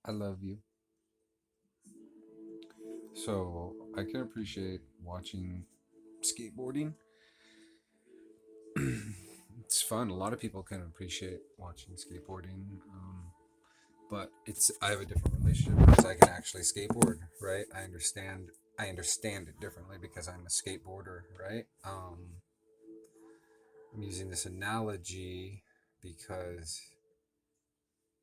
I love you. So I can appreciate watching skateboarding. It's fun. A lot of people can appreciate watching skateboarding. But it's I have a different relationship because I can actually skateboard, right? I understand it differently because I'm a skateboarder, right? I'm using this analogy because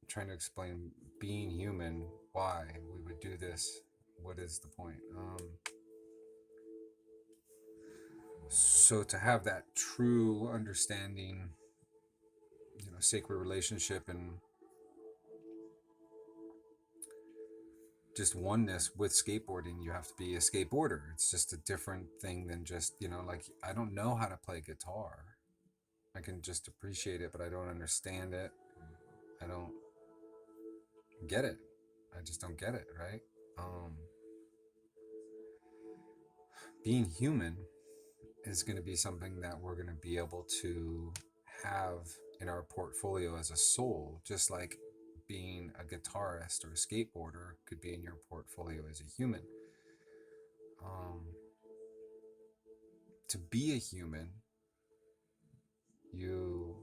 I'm trying to explain being human, why we would do this, what is the point. So to have that true understanding, sacred relationship and just oneness with skateboarding, you have to be a skateboarder. It's just a different thing than just, like I don't know how to play guitar. I can just appreciate it, but I don't understand it. I don't get it. I just don't get it, right? Um, Being human is going to be something that we're going to be able to have in our portfolio as a soul, just like being a guitarist or a skateboarder could be in your portfolio as a human. Um, to be a human, you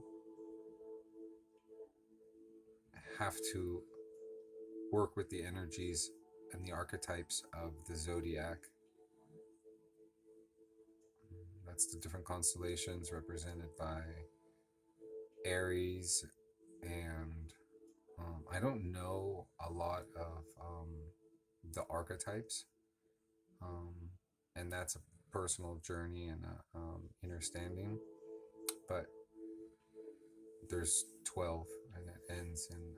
have to work with the energies and the archetypes of the zodiac. That's the different constellations represented by Aries. And I don't know a lot of the archetypes. Um, and that's a personal journey and a understanding. But there's 12 and it ends in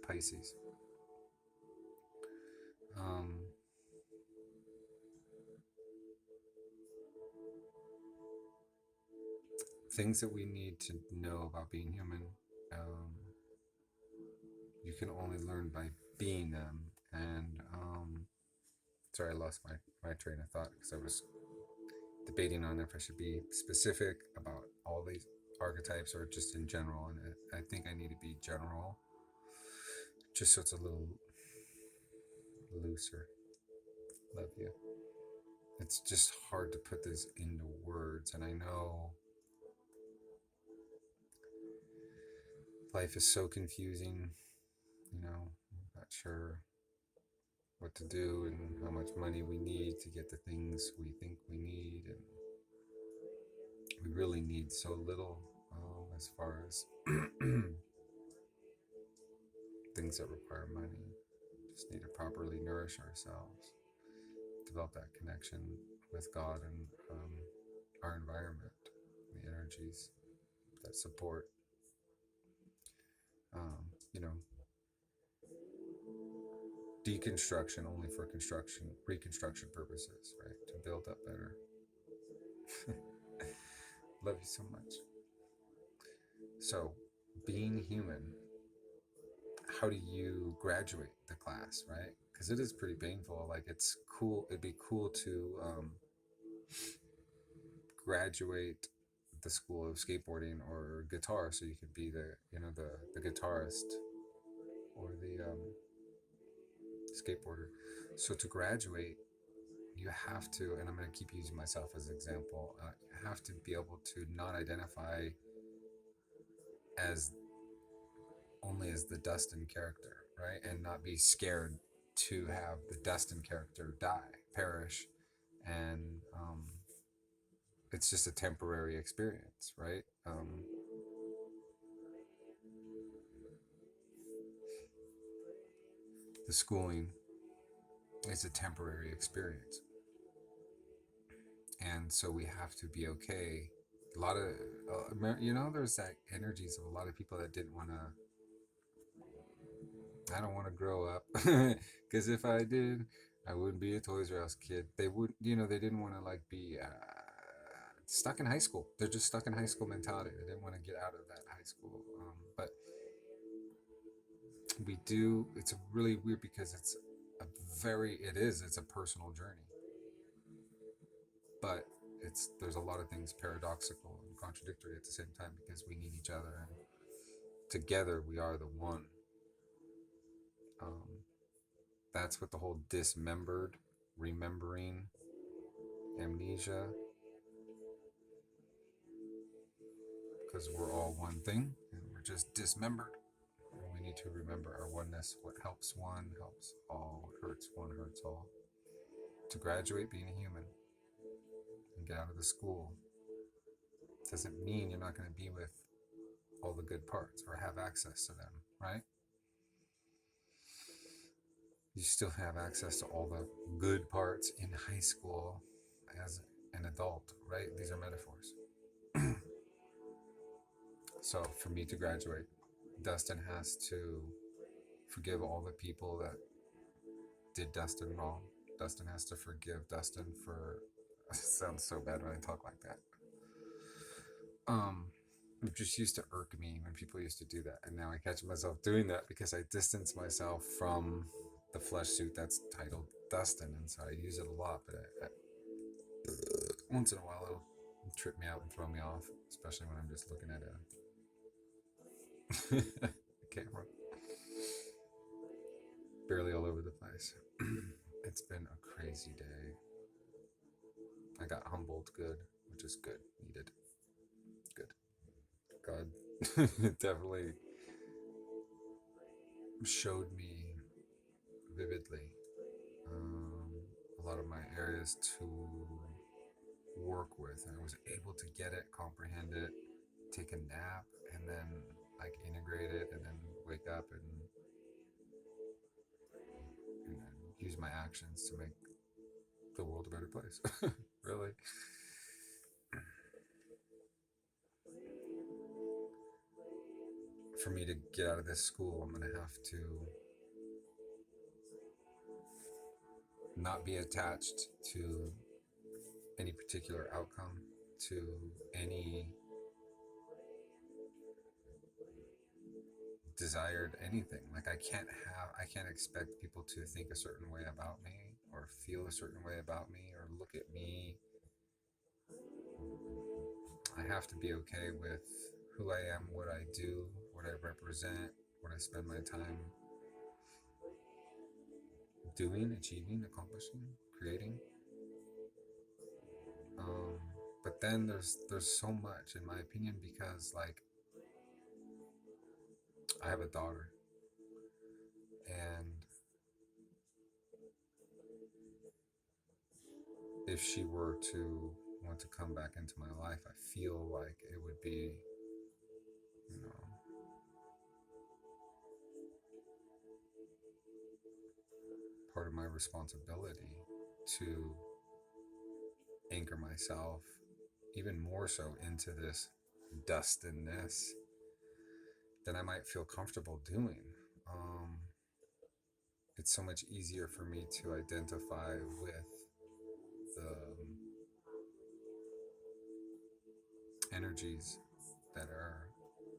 Pisces. Um, Things that we need to know about being human, um, you can only learn by being them. And sorry, I lost my train of thought because I was debating on if I should be specific about all these archetypes or just in general. And I think I need to be general, just so it's a little looser. Love you. It's just hard to put this into words, and I know life is so confusing. I'm not sure what to do and how much money we need to get the things we think we need, and we really need so little as far as things that require money. Just need to properly nourish ourselves, develop that connection with God and our environment, the energies that support, um, you know, deconstruction only for reconstruction purposes, right? To build up better. Love you so much. So, being human, how do you graduate the class, right? Because it is pretty painful. Like, it's cool. It'd be cool to graduate the school of skateboarding or guitar, so you could be the guitarist or the skateboarder. So to graduate, you have to, and I'm going to keep using myself as an example. You have to be able to not identify as only as the Dustin character, right? And not be scared to have the Dustin character die, perish, and it's just a temporary experience, right? The schooling is a temporary experience, and so we have to be okay. A lot of there's that energies of a lot of people that didn't want to. I don't want to grow up because if I did, I wouldn't be a Toys R Us kid. They would, they didn't want to like be stuck in high school. They're just stuck in high school mentality. They didn't want to get out of that high school. But we do. It's really weird because it's a personal journey, but there's a lot of things paradoxical and contradictory at the same time because we need each other and together we are the one. That's what the whole dismembered, remembering, amnesia, because we're all one thing and we're just dismembered. And we need to remember our oneness. What helps one helps all. What hurts one hurts all. To graduate being a human and get out of the school doesn't mean you're not going to be with all the good parts or have access to them, right? You still have access to all the good parts in high school as an adult, right? These are metaphors. So for me to graduate, Dustin has to forgive all the people that did Dustin wrong. Dustin has to forgive Dustin for it sounds so bad when I talk like that. It just used to irk me when people used to do that, and now I catch myself doing that because I distance myself from the flesh suit that's titled Dustin, and so I use it a lot. But once in a while, it'll trip me out and throw me off, especially when I'm just looking at a camera, barely all over the place. It's been a crazy day. I got humbled good, which is good, needed, good. God definitely showed me vividly a lot of my areas to work with, and I was able to get it, comprehend it, take a nap, and then like integrate it, and then wake up and use my actions to make the world a better place. Really. For me to get out of this school, I'm gonna have to not be attached to any particular outcome, to any desired anything. Like I can't expect people to think a certain way about me or feel a certain way about me or look at me. I have to be okay with who I am, what I do, what I represent, what I spend my time doing, achieving, accomplishing, creating. But then there's so much, in my opinion, because like I have a daughter, and if she were to want to come back into my life, I feel like it would be, you know, part of my responsibility to anchor myself even more so into this Dustinness than I might feel comfortable doing. It's so much easier for me to identify with the energies that are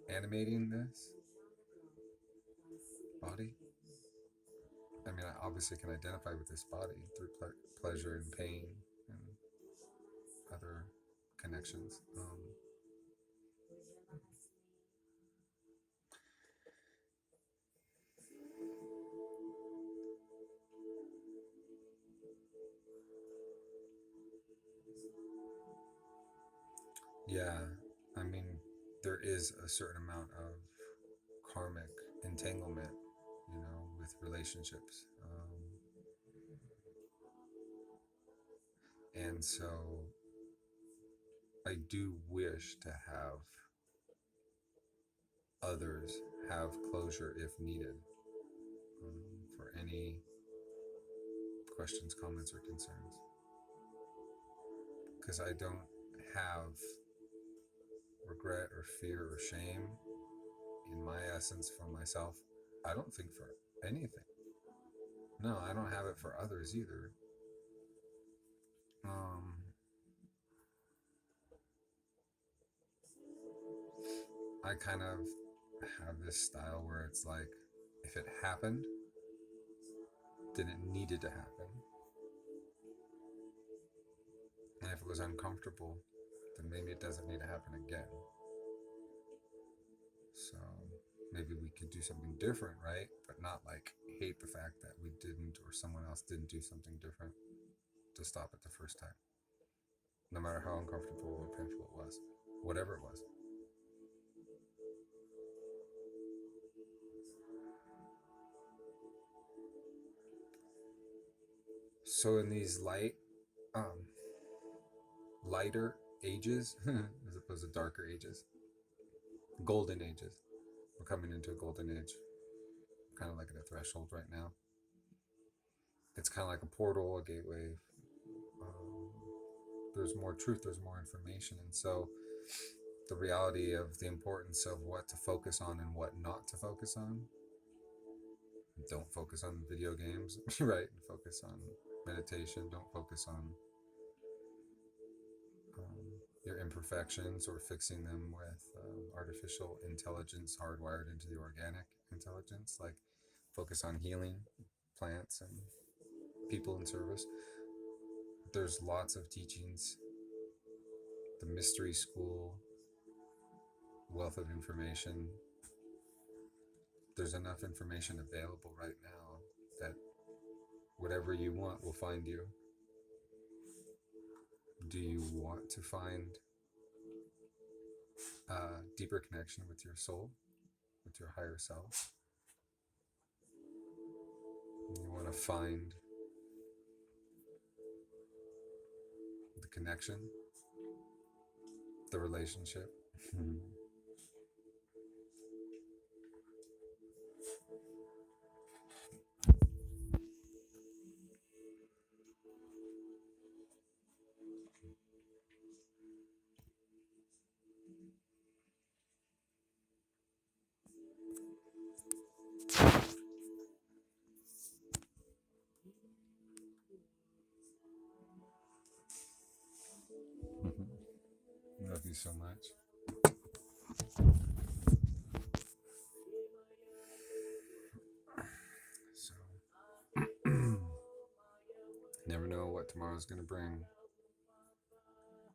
animating this body. I mean, I obviously can identify with this body through pleasure and pain and other connections. Yeah, I mean, there is a certain amount of karmic entanglement, with relationships. And so I do wish to have others have closure if needed, for any questions, comments, or concerns. Because I don't have regret or fear or shame in my essence for myself. I don't think for anything. No, I don't have it for others either. I kind of have this style where it's like, if it happened, then it needed to happen. And if it was uncomfortable, then maybe it doesn't need to happen again. So maybe we could do something different, right? But not like hate the fact that we didn't, or someone else didn't do something different to stop it the first time, no matter how uncomfortable or painful it was, whatever it was. So in these lighter ages, as opposed to darker ages, golden ages, we're coming into a golden age, kind of like at a threshold right now. It's kind of like a portal, a gateway. Um, there's more truth, there's more information, and so the reality of the importance of what to focus on and what not to focus on. Don't focus on video games, right? Focus on meditation. Don't focus on your imperfections or fixing them with artificial intelligence hardwired into the organic intelligence. Like, focus on healing plants and people in service. There's lots of teachings. The mystery school, wealth of information. There's enough information available right now that whatever you want will find you. Do you want to find a deeper connection with your soul, with your higher self? You want to find the connection, the relationship. Love you so much. So, never know what tomorrow's going to bring.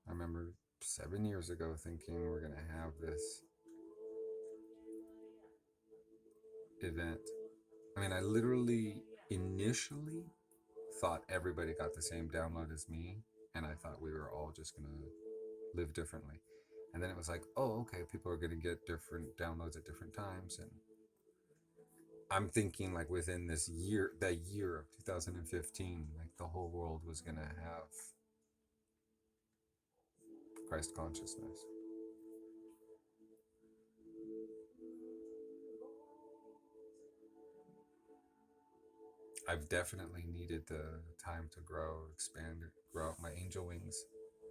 I remember 7 years ago thinking we're going to have this event. I mean, I literally initially thought everybody got the same download as me, and I thought we were all just going to live differently. And then it was like, oh, okay, people are going to get different downloads at different times. And I'm thinking like within this year, that year of 2015, like the whole world was going to have Christ consciousness. I've definitely needed the time to grow, expand, grow out my angel wings.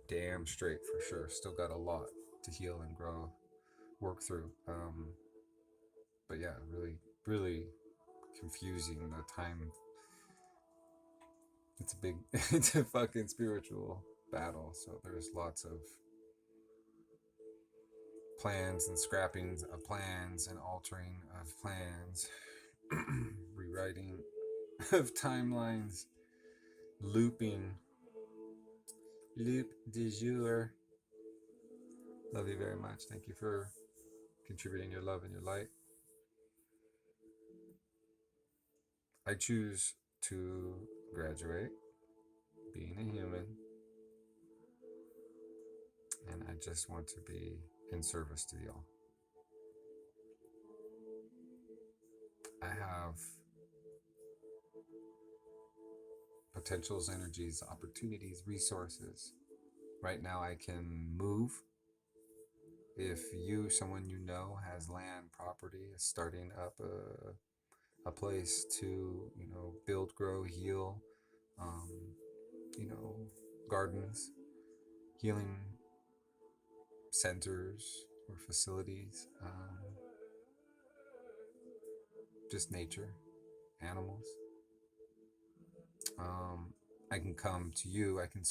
Damn straight for sure. Still got a lot to heal and grow, work through. But yeah, really, really confusing the time. It's a big, it's a fucking spiritual battle. So there's lots of plans and scrappings of plans and altering of plans, rewriting of timelines, looping, loop du jour. Love you very much. Thank you for contributing your love and your light. I choose to graduate being a human, and I just want to be in service to y'all. I have potentials, energies, opportunities, resources. Right now I can move. If you, someone you know, has land, property, is starting up a place to, build, grow, heal, um, gardens, healing centers or facilities, just nature, animals. I can come to you. I can